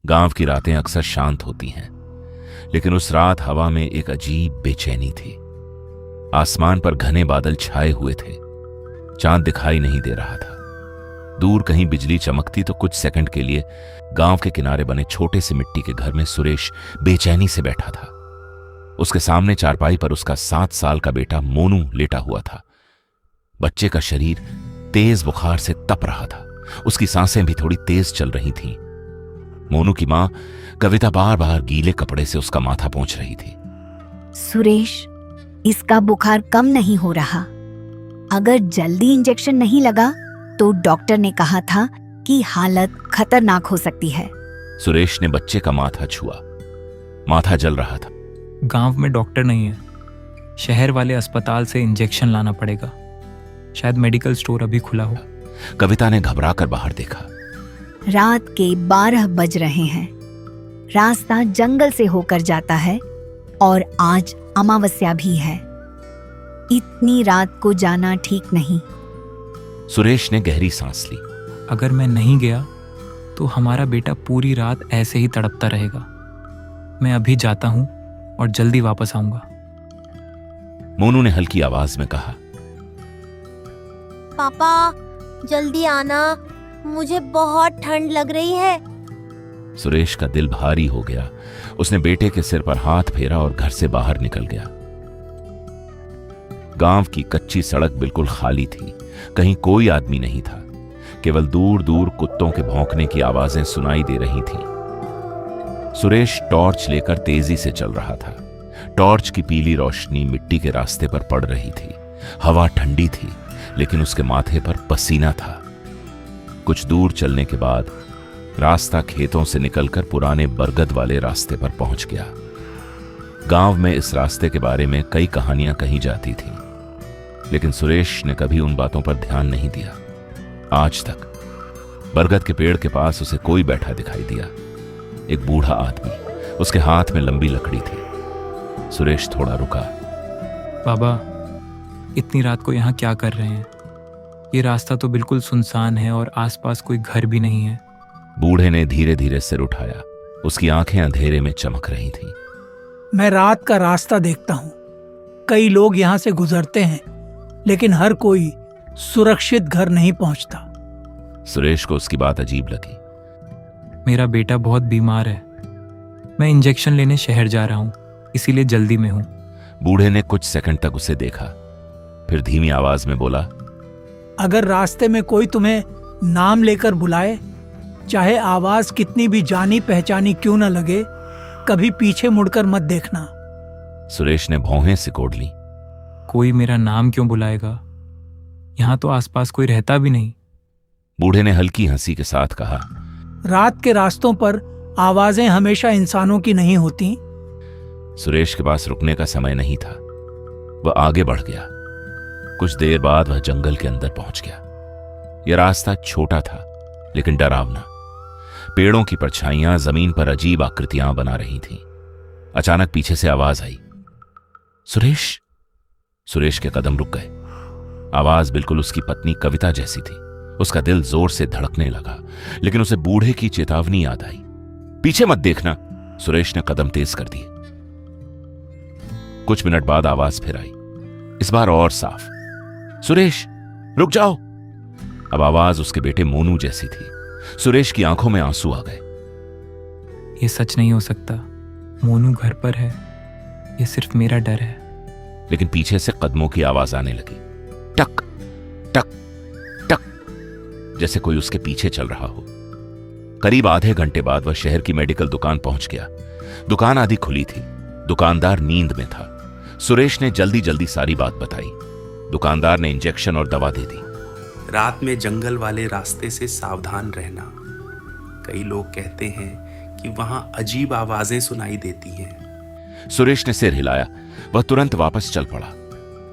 गांव की रातें अक्सर शांत होती हैं, लेकिन उस रात हवा में एक अजीब बेचैनी थी। आसमान पर घने बादल छाए हुए थे, चांद दिखाई नहीं दे रहा था। दूर कहीं बिजली चमकती तो कुछ सेकंड के लिए गांव के किनारे बने छोटे से मिट्टी के घर में सुरेश बेचैनी से बैठा था। उसके सामने चारपाई पर उसका 7 साल का बेटा मोनू लेटा हुआ था। बच्चे का शरीर तेज बुखार से तप रहा था, उसकी सांसें भी थोड़ी तेज चल रही थीं। मोनू की मां कविता बार बार गीले कपड़े से उसका माथा पोंछ रही थी। सुरेश, इसका बुखार कम नहीं हो रहा। अगर जल्दी इंजेक्शन नहीं लगा तो डॉक्टर ने कहा था कि हालत खतरनाक हो सकती है। सुरेश ने बच्चे का माथा छुआ। माथा जल रहा था। गांव में डॉक्टर नहीं है, शहर वाले अस्पताल से इंजेक्शन लाना पड़ेगा। शायद मेडिकल स्टोर अभी खुला हो। कविता ने घबराकर बाहर देखा। रात के 12 बज रहे हैं। रास्ता जंगल से होकर जाता है और आज अमावस्या भी है। इतनी रात को जाना ठीक नहीं। सुरेश ने गहरी सांस ली। अगर मैं नहीं गया तो हमारा बेटा पूरी रात ऐसे ही तड़पता रहेगा। मैं अभी जाता हूं और जल्दी वापस आऊंगा। मोनू ने हल्की आवाज में कहा। पापा, जल्दी आना, मुझे बहुत ठंड लग रही है। सुरेश का दिल भारी हो गया। उसने बेटे के सिर पर हाथ फेरा और घर से बाहर निकल गया। गांव की कच्ची सड़क बिल्कुल खाली थी। कहीं कोई आदमी नहीं था। केवल दूर दूर कुत्तों के भौंकने की आवाजें सुनाई दे रही थीं। सुरेश टॉर्च लेकर तेजी से चल रहा था। टॉर्च की पीली रोशनी मिट्टी के रास्ते पर पड़ रही थी। हवा ठंडी थी, लेकिन उसके माथे पर पसीना था। कुछ दूर चलने के बाद रास्ता खेतों से निकलकर पुराने बरगद वाले रास्ते पर पहुंच गया। गांव में इस रास्ते के बारे में कई कहानियां कही जाती थीं, लेकिन सुरेश ने कभी उन बातों पर ध्यान नहीं दिया। आज तक बरगद के पेड़ के पास उसे कोई बैठा दिखाई दिया। एक बूढ़ा आदमी, उसके हाथ में लंबी लकड़ी थी। सुरेश थोड़ा रुका। बाबा, इतनी रात को यहाँ क्या कर रहे हैं? ये रास्ता तो बिल्कुल सुनसान है और आसपास कोई घर भी नहीं है। बूढ़े ने धीरे धीरे सिर उठाया। उसकी आंखें अंधेरे में चमक रही थीं। मैं रात का रास्ता देखता हूँ। कई लोग यहाँ से गुजरते हैं, लेकिन हर कोई सुरक्षित घर नहीं पहुंचता। सुरेश को उसकी बात अजीब लगी। मेरा बेटा बहुत बीमार है। मैं इंजेक्शन लेने शहर जा रहा हूँ, इसीलिए जल्दी में हूँ। बूढ़े ने कुछ सेकंड तक उसे देखा, फिर धीमी आवाज में बोला, अगर रास्ते में कोई तुम्हें नाम लेकर बुलाए, चाहे आवाज कितनी भी जानी पहचानी क्यों न लगे, कभी पीछे मुड़कर मत देखना। सुरेश ने भौहें सिकोड़ ली। कोई मेरा नाम क्यों बुलाएगा? यहाँ तो आसपास कोई रहता भी नहीं। बूढ़े ने हल्की हंसी के साथ कहा, रात के रास्तों पर आवाजें हमेशा इंसानों की नहीं होती। सुरेश के पास रुकने का समय नहीं था। वह आगे बढ़ गया। कुछ देर बाद वह जंगल के अंदर पहुंच गया। यह रास्ता छोटा था, लेकिन डरावना। पेड़ों की परछाइयां जमीन पर अजीब आकृतियां बना रही थीं। अचानक पीछे से आवाज आई, सुरेश। सुरेश के कदम रुक गए। आवाज बिल्कुल उसकी पत्नी कविता जैसी थी। उसका दिल जोर से धड़कने लगा, लेकिन उसे बूढ़े की चेतावनी याद आई। पीछे मत देखना। सुरेश ने कदम तेज कर दिए। कुछ मिनट बाद आवाज फिर आई, इस बार और साफ, सुरेश रुक जाओ। अब आवाज उसके बेटे मोनू जैसी थी। सुरेश की आंखों में आंसू आ गए। ये सच नहीं हो सकता। मोनू घर पर है। ये सिर्फ मेरा डर है। लेकिन पीछे से कदमों की आवाज आने लगी, टक टक टक, जैसे कोई उसके पीछे चल रहा हो। करीब आधे घंटे बाद वह शहर की मेडिकल दुकान पहुंच गया। दुकान आधी खुली थी। दुकानदार नींद में था। सुरेश ने जल्दी जल्दी सारी बात बताई। दुकानदार ने इंजेक्शन और दवा दे दी। रात में जंगल वाले रास्ते से सावधान रहना। कई लोग कहते हैं कि वहां अजीब आवाजें सुनाई देती हैं। सुरेश ने सिर हिलाया। वह तुरंत वापस चल पड़ा।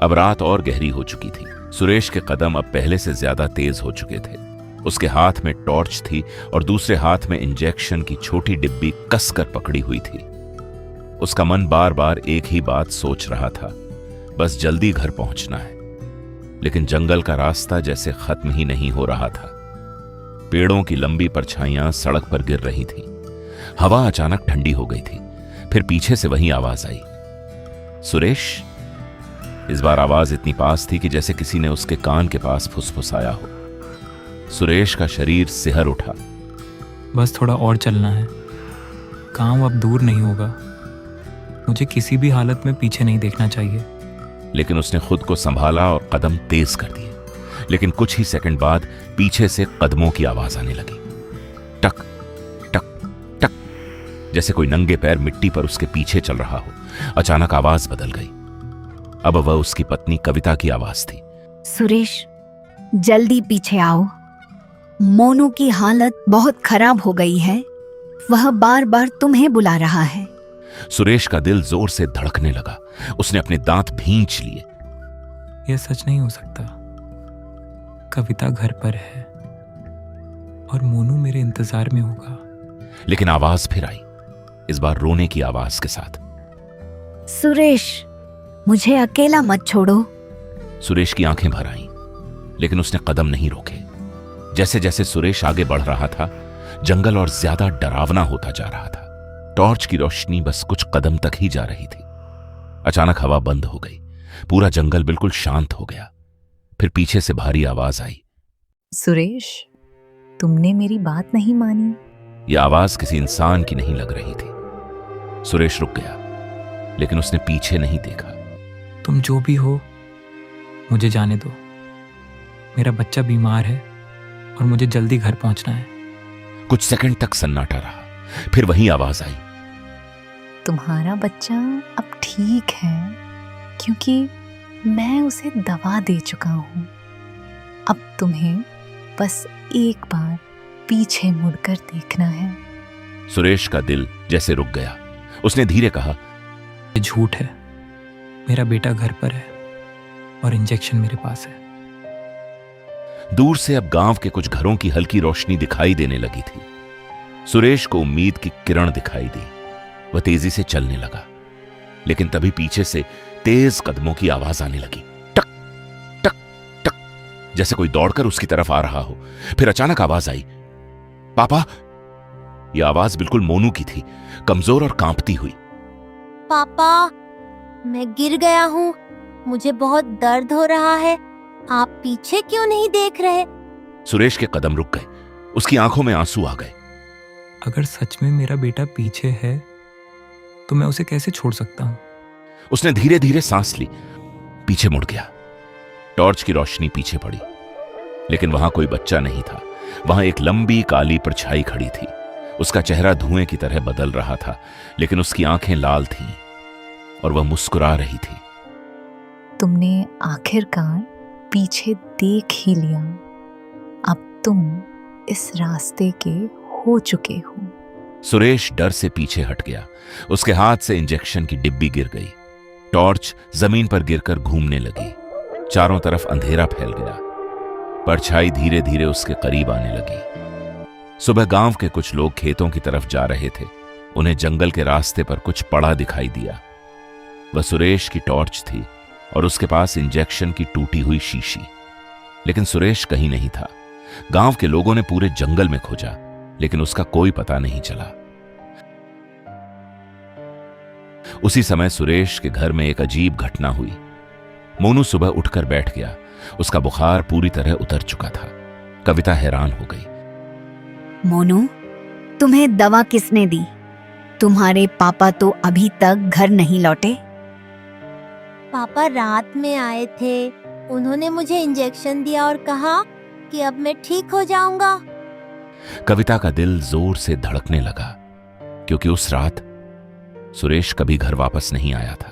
अब रात और गहरी हो चुकी थी। सुरेश के कदम अब पहले से ज्यादा तेज हो चुके थे। उसके हाथ में टॉर्च थी और दूसरे हाथ में इंजेक्शन की छोटी डिब्बी कसकर पकड़ी हुई थी। उसका मन बार बार एक ही बात सोच रहा था, बस जल्दी घर पहुंचना है। लेकिन जंगल का रास्ता जैसे खत्म ही नहीं हो रहा था। पेड़ों की लंबी परछाइयां सड़क पर गिर रही थीं। हवा अचानक ठंडी हो गई थी। फिर पीछे से वही आवाज आई, सुरेश। इस बार आवाज इतनी पास थी कि जैसे किसी ने उसके कान के पास फुसफुसाया हो। सुरेश का शरीर सिहर उठा। बस थोड़ा और चलना है, काम अब दूर नहीं होगा। मुझे किसी भी हालत में पीछे नहीं देखना चाहिए। लेकिन उसने खुद को संभाला और कदम तेज कर दिए। लेकिन कुछ ही सेकंड बाद पीछे से कदमों की आवाज आने लगी, टक टक टक, जैसे कोई नंगे पैर मिट्टी पर उसके पीछे चल रहा हो। अचानक आवाज बदल गई। अब वह उसकी पत्नी कविता की आवाज थी। सुरेश, जल्दी पीछे आओ। मोनू की हालत बहुत खराब हो गई है। वह बार बार तुम्हें बुला रहा है। सुरेश का दिल जोर से धड़कने लगा। उसने अपने दांत भींच लिए। यह सच नहीं हो सकता। कविता घर पर है और मोनू मेरे इंतजार में होगा। लेकिन आवाज फिर आई, इस बार रोने की आवाज के साथ। सुरेश, मुझे अकेला मत छोड़ो। सुरेश की आंखें भर आईं, लेकिन उसने कदम नहीं रोके। जैसे जैसे सुरेश आगे बढ़ रहा था, जंगल और ज्यादा डरावना होता जा रहा था। टॉर्च की रोशनी बस कुछ कदम तक ही जा रही थी। अचानक हवा बंद हो गई। पूरा जंगल बिल्कुल शांत हो गया। फिर पीछे से भारी आवाज आई, सुरेश, तुमने मेरी बात नहीं मानी। यह आवाज किसी इंसान की नहीं लग रही थी। सुरेश रुक गया, लेकिन उसने पीछे नहीं देखा। तुम जो भी हो, मुझे जाने दो। मेरा बच्चा बीमार है और मुझे जल्दी घर पहुंचना है। कुछ सेकंड तक सन्नाटा रहा। फिर वही आवाज आई, तुम्हारा बच्चा अब ठीक है, क्योंकि मैं उसे दवा दे चुका हूं। अब तुम्हें बस एक बार पीछे मुड़कर देखना है। सुरेश का दिल जैसे रुक गया। उसने धीरे कहा, ये झूठ है। मेरा बेटा घर पर है और इंजेक्शन मेरे पास है। दूर से अब गांव के कुछ घरों की हल्की रोशनी दिखाई देने लगी थी। सुरेश को उम्मीद की किरण दिखाई दी। वह तेजी से चलने लगा, लेकिन तभी पीछे से तेज कदमों की आवाज आने लगी, टक टक टक, जैसे कोई दौड़कर उसकी तरफ आ रहा हो। फिर अचानक आवाज आई, पापा। यह आवाज बिल्कुल मोनू की थी, कमजोर और कांपती हुई। पापा, मैं गिर गया हूँ। मुझे बहुत दर्द हो रहा है। आप पीछे क्यों नहीं देख रहे? सुरेश के कदम रुक गए। उसकी आंखों में आंसू आ गए। अगर सच में मेरा बेटा पीछे है तो मैं उसे कैसे छोड़ सकता हूं? उसने धीरे धीरे सांस ली, पीछे मुड़ गया। टॉर्च की रोशनी पीछे पड़ी, लेकिन वहां कोई बच्चा नहीं था। वहां एक लंबी काली परछाई खड़ी थी। उसका चेहरा धुएं की तरह बदल रहा था, लेकिन उसकी आंखें लाल थीं और वह मुस्कुरा रही थी। तुमने आखिरकार पीछे देख ही लिया। अब तुम इस रास्ते के हो चुके हो। सुरेश डर से पीछे हट गया। उसके हाथ से इंजेक्शन की डिब्बी गिर गई। टॉर्च जमीन पर गिरकर घूमने लगी। चारों तरफ अंधेरा फैल गया। परछाई धीरे धीरे उसके करीब आने लगी। सुबह गांव के कुछ लोग खेतों की तरफ जा रहे थे। उन्हें जंगल के रास्ते पर कुछ पड़ा दिखाई दिया। वह सुरेश की टॉर्च थी और उसके पास इंजेक्शन की टूटी हुई शीशी। लेकिन सुरेश कहीं नहीं था। गांव के लोगों ने पूरे जंगल में खोजा, लेकिन उसका कोई पता नहीं चला। उसी समय सुरेश के घर में एक अजीब घटना हुई। मोनू सुबह उठकर बैठ गया। उसका बुखार पूरी तरह उतर चुका था। कविता हैरान हो गई। मोनू, तुम्हें दवा किसने दी? तुम्हारे पापा तो अभी तक घर नहीं लौटे। पापा रात में आए थे। उन्होंने मुझे इंजेक्शन दिया और कहा कि अब मैं ठीक हो जाऊंगा। कविता का दिल जोर से धड़कने लगा, क्योंकि उस रात सुरेश कभी घर वापस नहीं आया था।